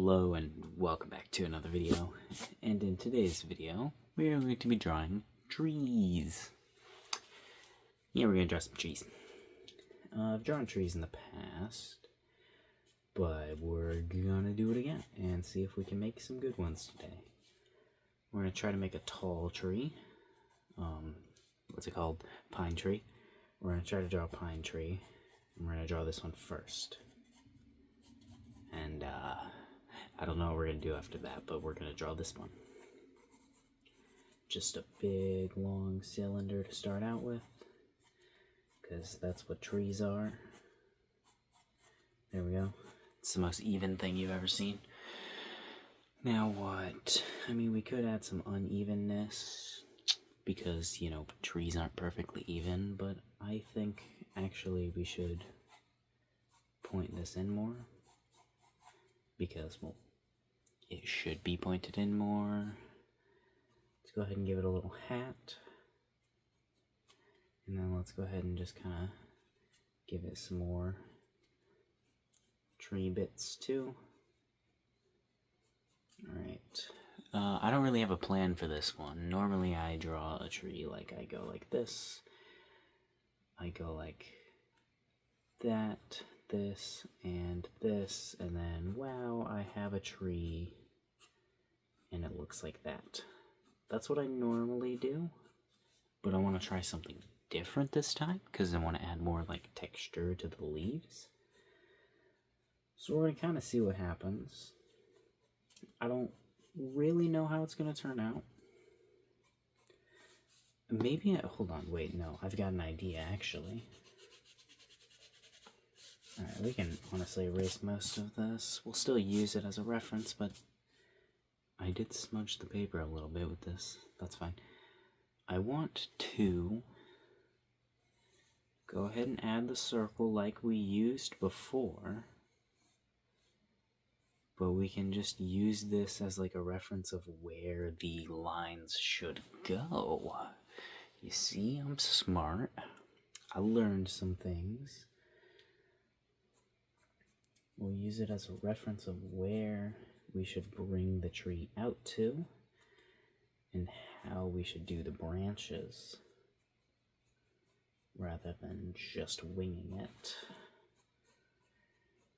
Hello and welcome back to another video, and in today's video we are going to be drawing trees. Yeah, we're going to draw some trees. I've drawn trees in the past, but we're going to do it again and see if we can make some good ones today. We're going to try to make a tall tree, what's it called, pine tree. We're going to try to draw a pine tree, and we're going to draw this one first. And I don't know what we're going to do after that, but we're going to draw this one. Just a big, long cylinder to start out with, because that's what trees are. There we go. It's the most even thing you've ever seen. Now what? I mean, we could add some unevenness, because, you know, trees aren't perfectly even, but I think actually we should point this in more. Because, well, it should be pointed in more. Let's go ahead and give it a little hat. And then let's go ahead and just kind of give it some more tree bits too. Alright. I don't really have a plan for this one. Normally I draw a tree like I go like this. I go like that. This, and then, wow, I have a tree, and it looks like that. That's what I normally do, but I want to try something different this time, because I want to add more, like, texture to the leaves. So we're going to kind of see what happens. I don't really know how it's going to turn out. Maybe, hold on, wait, no, I've got an idea, actually. Alright, we can honestly erase most of this. We'll still use it as a reference, but I did smudge the paper a little bit with this. That's fine. I want to go ahead and add the circle like we used before, but we can just use this as like a reference of where the lines should go. You see, I'm smart. I learned some things. We'll use it as a reference of where we should bring the tree out to and how we should do the branches rather than just winging it.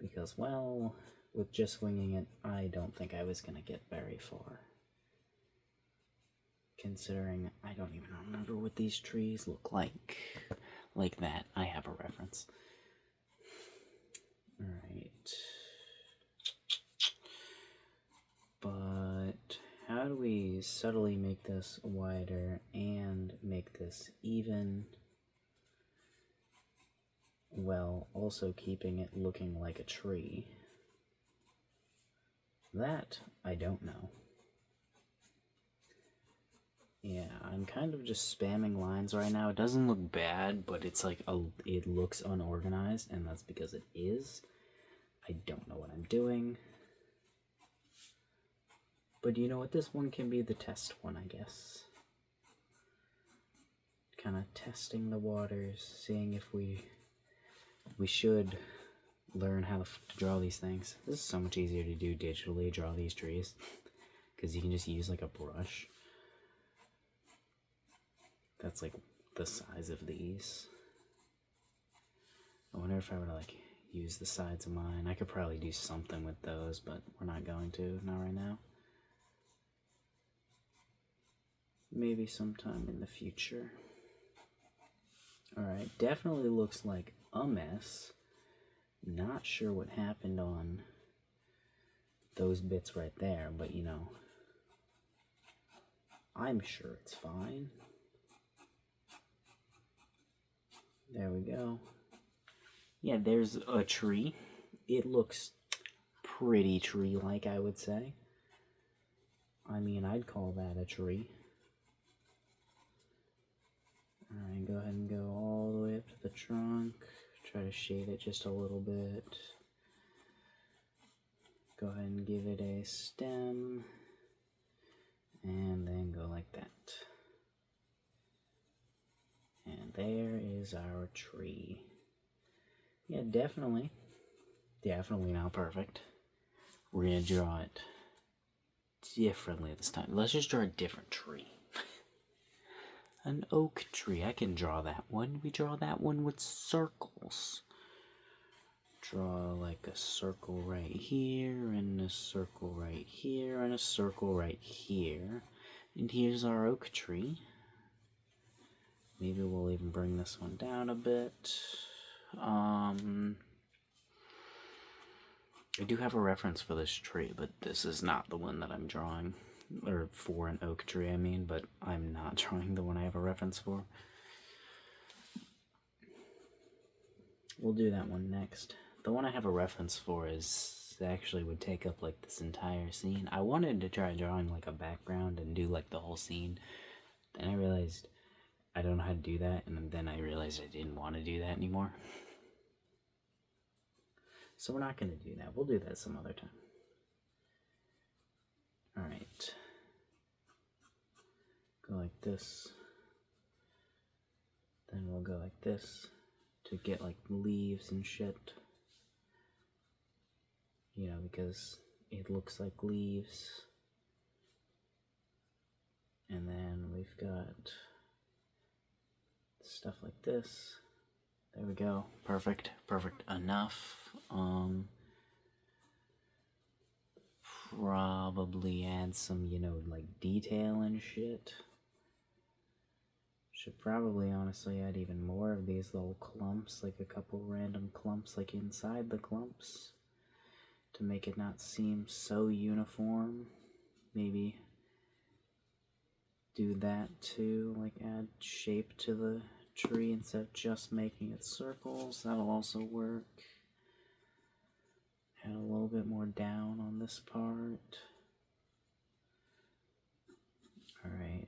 Because, well, with just winging it, I don't think I was going to get very far. Considering I don't even remember what these trees look like. Like that, I have a reference. Alright. But how do we subtly make this wider and make this even, while also keeping it looking like a tree? That I don't know. Yeah, I'm kind of just spamming lines right now. It doesn't look bad, but it's like it looks unorganized, and that's because it is. I don't know what I'm doing. But you know what? This one can be the test one, I guess. Kind of testing the waters, seeing if we should learn how to draw these things. This is so much easier to do digitally, draw these trees, because you can just use like a brush. That's like the size of these. I wonder if I were to like use the sides of mine. I could probably do something with those, but we're not going to, not right now. Maybe sometime in the future. Alright, definitely looks like a mess. Not sure what happened on those bits right there, but you know, I'm sure it's fine. There we go. Yeah, there's a tree. It looks pretty tree-like, I would say. I mean, I'd call that a tree. Alright, go ahead and go all the way up to the trunk. Try to shade it just a little bit. Go ahead and give it a stem. And then go like that. And there is our tree. Yeah, definitely not perfect. we're gonna draw it differently this time. Let's just draw a different tree. An oak tree. I can draw that one. We draw that one with circles. Draw like a circle right here, and a circle right here, and a circle right here. And here's our oak tree. Maybe we'll even bring this one down a bit. I do have a reference for this tree, but this is not the one that I'm drawing. Or for an oak tree, I mean, but I'm not drawing the one I have a reference for. We'll do that one next. The one I have a reference for is actually would take up like this entire scene. I wanted to try drawing like a background and do like the whole scene. Then I realized I don't know how to do that, and then I realized I didn't want to do that anymore. So we're not going to do that. We'll do that some other time. Alright. Go like this. Then we'll go like this to get like leaves and shit. You know, because it looks like leaves. And then we've got stuff like this. There we go. Perfect. Perfect enough. Probably add some, you know, like detail and shit. Should probably honestly add even more of these little clumps, like a couple random clumps like inside the clumps, to make it not seem so uniform. Maybe do that too, like add shape to the tree instead of just making it circles. That'll also work. Add a little bit more down on this part. Alright.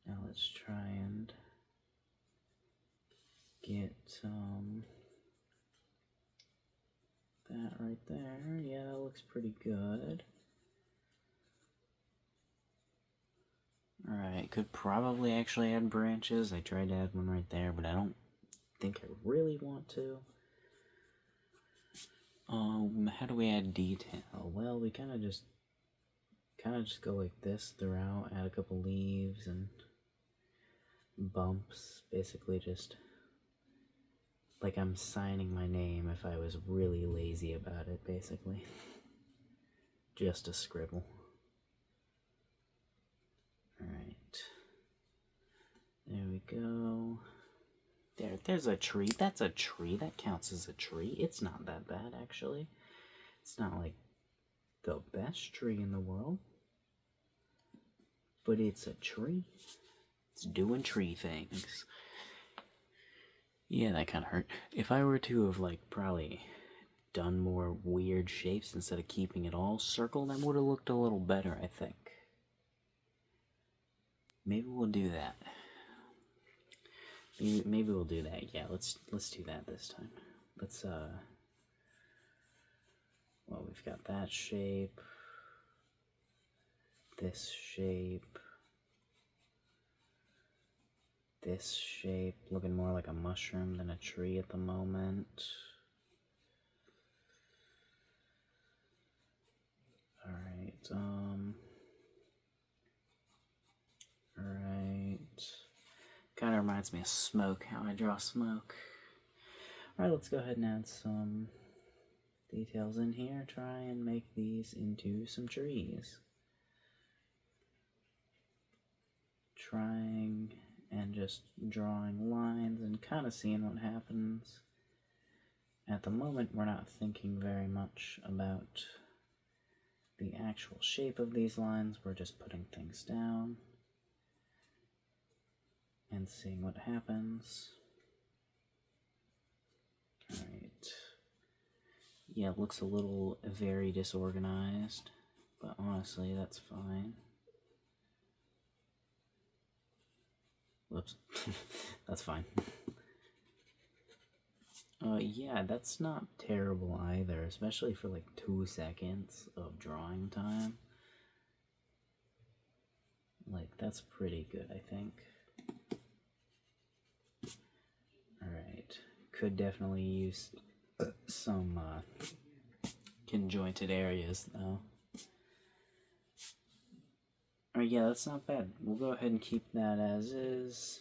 Now let's try and get that right there. Yeah, that looks pretty good. Alright, could probably actually add branches. I tried to add one right there, but I don't think I really want to. How do we add detail? Well, we kind of just go like this throughout, add a couple leaves and bumps, basically just like I'm signing my name if I was really lazy about it, basically. Just a scribble. Alright. There we go. There's a tree. That's a tree. That counts as a tree. It's not that bad, actually. It's not like the best tree in the world. But it's a tree. It's doing tree things. Yeah, that kind of hurt. If I were to have, like, probably done more weird shapes instead of keeping it all circle, that would have looked a little better, I think. Maybe we'll do that. Maybe we'll do that. Yeah, let's do that this time. Let's well, we've got that shape, this shape, this shape, looking more like a mushroom than a tree at the moment. Alright, alright. Kind of reminds me of smoke, how I draw smoke. Alright, let's go ahead and add some details in here. Try and make these into some trees. Trying and just drawing lines and kind of seeing what happens. At the moment, we're not thinking very much about the actual shape of these lines. We're just putting things down and seeing what happens. Alright. Yeah, it looks a little very disorganized, but honestly, that's fine. Whoops. That's fine. Yeah, that's not terrible either, especially for like 2 seconds of drawing time. Like, that's pretty good, I think. Alright. Could definitely use some conjointed areas, though. Alright, yeah, that's not bad. We'll go ahead and keep that as is.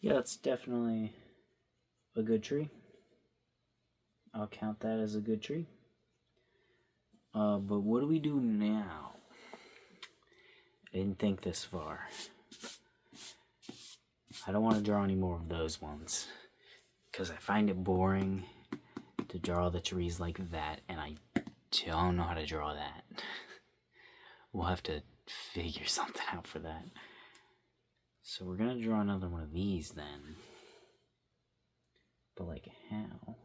Yeah, that's definitely a good tree. I'll count that as a good tree. But what do we do now? I didn't think this far. I don't want to draw any more of those ones, because I find it boring to draw the trees like that, and I don't know how to draw that. We'll have to figure something out for that. So we're gonna draw another one of these then. But like how?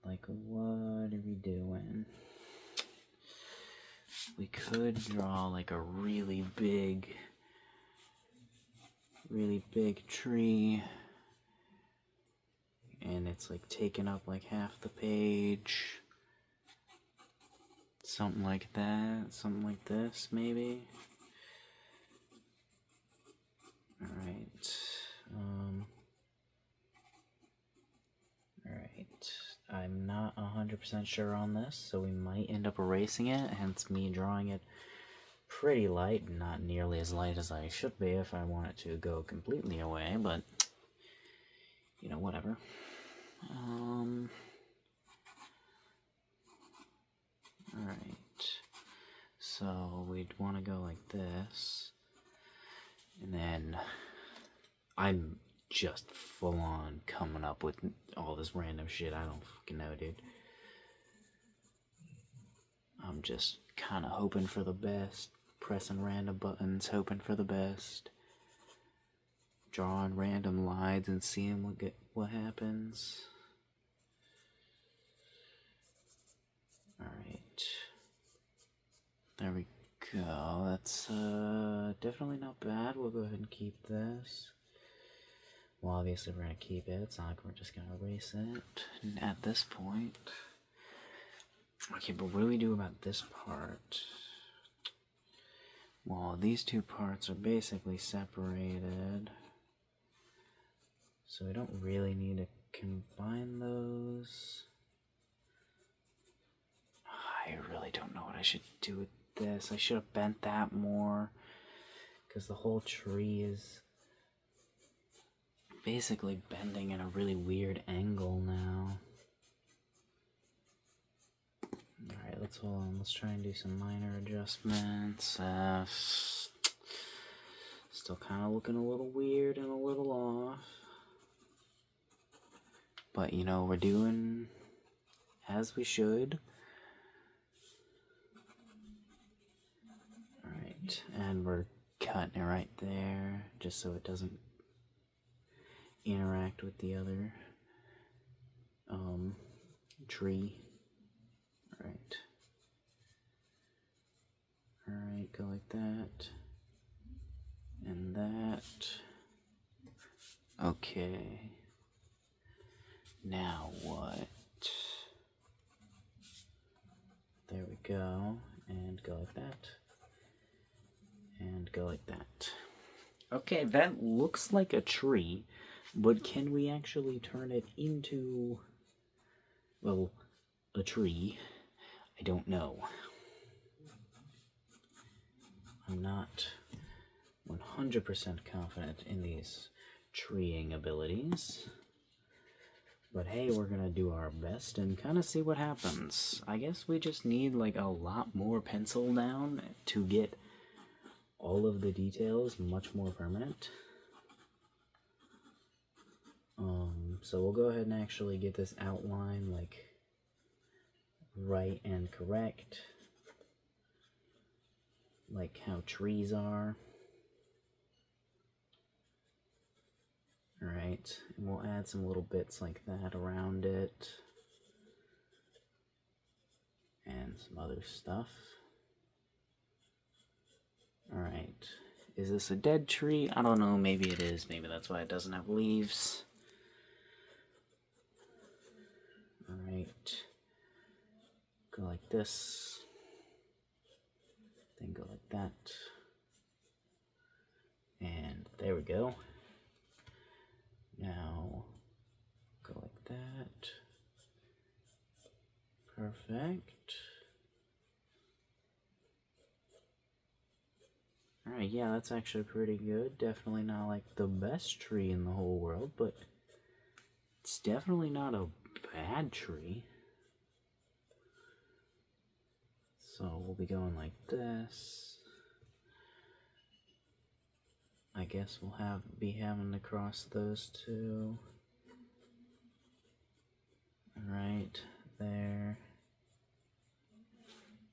Like what are we doing? We could draw like a really big tree, and it's like taking up like half the page. Something like that, something like this maybe. Alright. Alright. I'm not 100% sure on this, so we might end up erasing it, hence me drawing it pretty light, not nearly as light as I should be if I want it to go completely away, but, you know, whatever. Alright, so we'd want to go like this, and then I'm just full on coming up with all this random shit. I don't fucking know, dude. I'm just kind of hoping for the best, pressing random buttons, hoping for the best, drawing random lines and seeing what happens. Alright. There we go. That's definitely not bad. We'll go ahead and keep this. Well, obviously we're going to keep it. It's not like we're just going to erase it at this point. Okay, but what do we do about this part? Well, these two parts are basically separated, so we don't really need to combine those. I really don't know what I should do with this. I should have bent that more, because the whole tree is basically bending in a really weird angle now. Alright, let's hold on. Let's try and do some minor adjustments. Still kind of looking a little weird and a little off. But, you know, we're doing as we should. Alright, and we're cutting it right there, just so it doesn't interact with the other tree. Alright. Alright, go like that. And that. Okay. Now what? There we go. And go like that. And go like that. Okay, that looks like a tree, but can we actually turn it into, well, a tree? I don't know. I'm not 100% confident in these treeing abilities. But hey, we're gonna do our best and kind of see what happens. I guess we just need like a lot more pencil down to get all of the details much more permanent. So we'll go ahead and actually get this outline like right and correct, like how trees are. Alright, and we'll add some little bits like that around it, and some other stuff. Alright, is this a dead tree? I don't know, maybe it is, maybe that's why it doesn't have leaves. Alright, go like this, then go like that, and there we go. Now, go like that, Perfect. Alright, yeah, that's actually pretty good. Definitely not like the best tree in the whole world, but it's definitely not a bad tree. So we'll be going like this. I guess we'll be having to cross those two. Right there.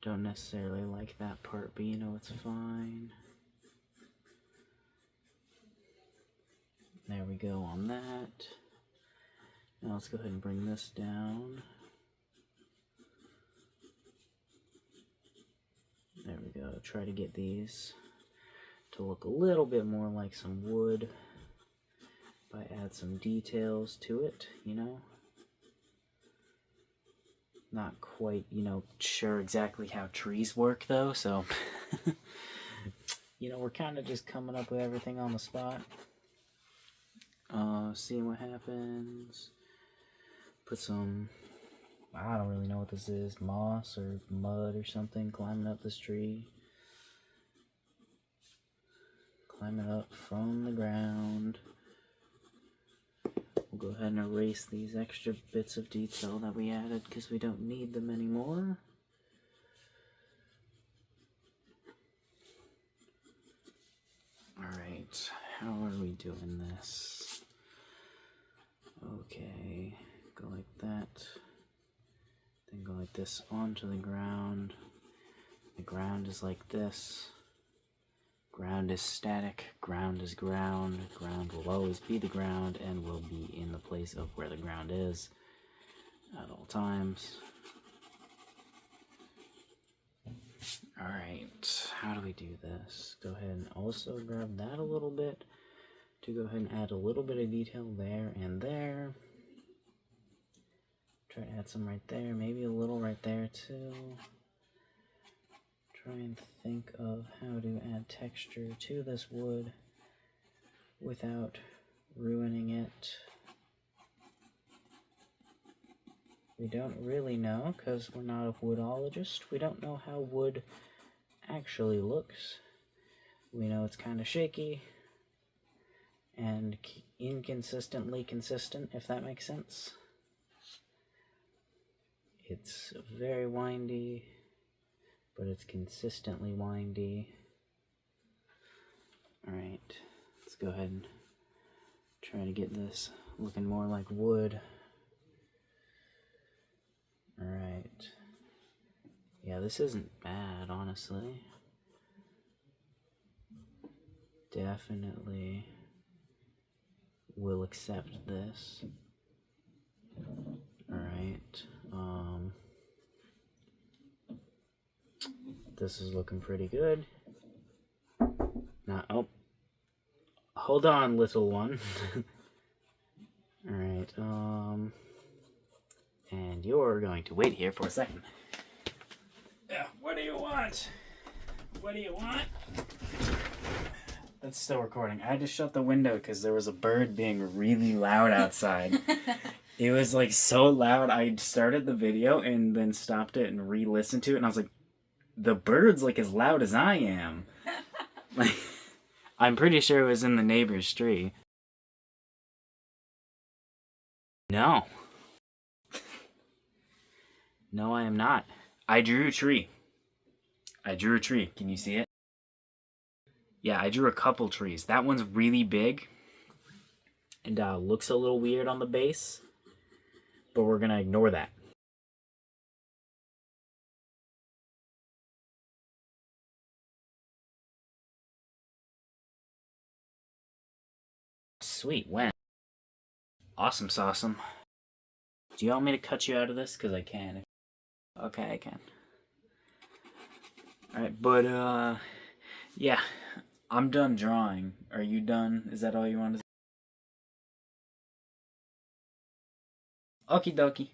Don't necessarily like that part, but you know it's fine. There we go on that. Now let's go ahead and bring this down. There we go. Try to get these to look a little bit more like some wood by add some details to it, you know. Not quite, you know, sure exactly how trees work though, so you know, we're kind of just coming up with everything on the spot. Seeing what happens. Put some, I don't really know what this is, moss or mud or something, climbing up this tree. Climbing up from the ground. We'll go ahead and erase these extra bits of detail that we added because we don't need them anymore. Alright, how are we doing this? Okay, go like that. Then go like this onto the ground. The ground is like this. Ground is static, ground is ground. Ground will always be the ground and will be in the place of where the ground is at all times. Alright, how do we do this? Go ahead and also grab that a little bit to go ahead and add a little bit of detail there and there. Try to add some right there, maybe a little right there too. Try and think of how to add texture to this wood without ruining it. We don't really know because we're not a woodologist. We don't know how wood actually looks. We know it's kind of shaky and inconsistently consistent, if that makes sense. It's very windy, but it's consistently windy. Alright, let's go ahead and try to get this looking more like wood. Alright. Yeah, this isn't bad, honestly. Definitely will accept this. Alright. This is looking pretty good. Now, oh. Hold on, little one. Alright, and you're going to wait here for a second. Yeah, what do you want? What do you want? That's still recording. I had to shut the window because there was a bird being really loud outside. It was like so loud, I started the video and then stopped it and re-listened to it, and I was like, the bird's like as loud as I am. Like, I'm pretty sure it was in the neighbor's tree. No. No, I am not. I drew a tree. I drew a tree. Can you see it? Yeah, I drew a couple trees. That one's really big and looks a little weird on the base, but we're gonna ignore that. Sweet, when? Awesome sauceum. Do you want me to cut you out of this? Because I can. Okay, I can. Alright, but, yeah. I'm done drawing. Are you done? Is that all you want to say? Okie dokie.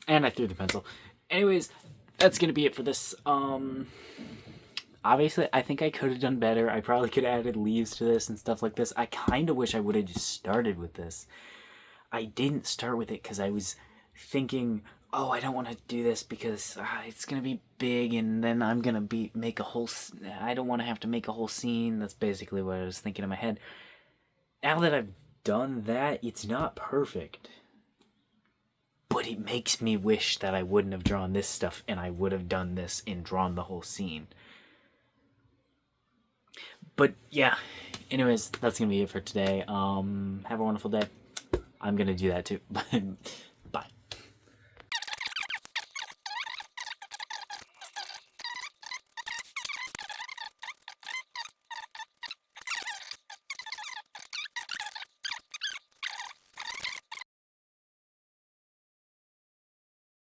And I threw the pencil. Anyways, that's gonna be it for this. Obviously, I think I could have done better. I probably could have added leaves to this and stuff like this. I kind of wish I would have just started with this. I didn't start with it because I was thinking, oh, I don't want to do this because it's gonna be big, and then I'm gonna make a whole. I don't want to have to make a whole scene. That's basically what I was thinking in my head. Now that I've done that, it's not perfect, but it makes me wish that I wouldn't have drawn this stuff, and I would have done this and drawn the whole scene. But yeah, anyways, that's gonna be it for today. Have a wonderful day. I'm gonna do that too.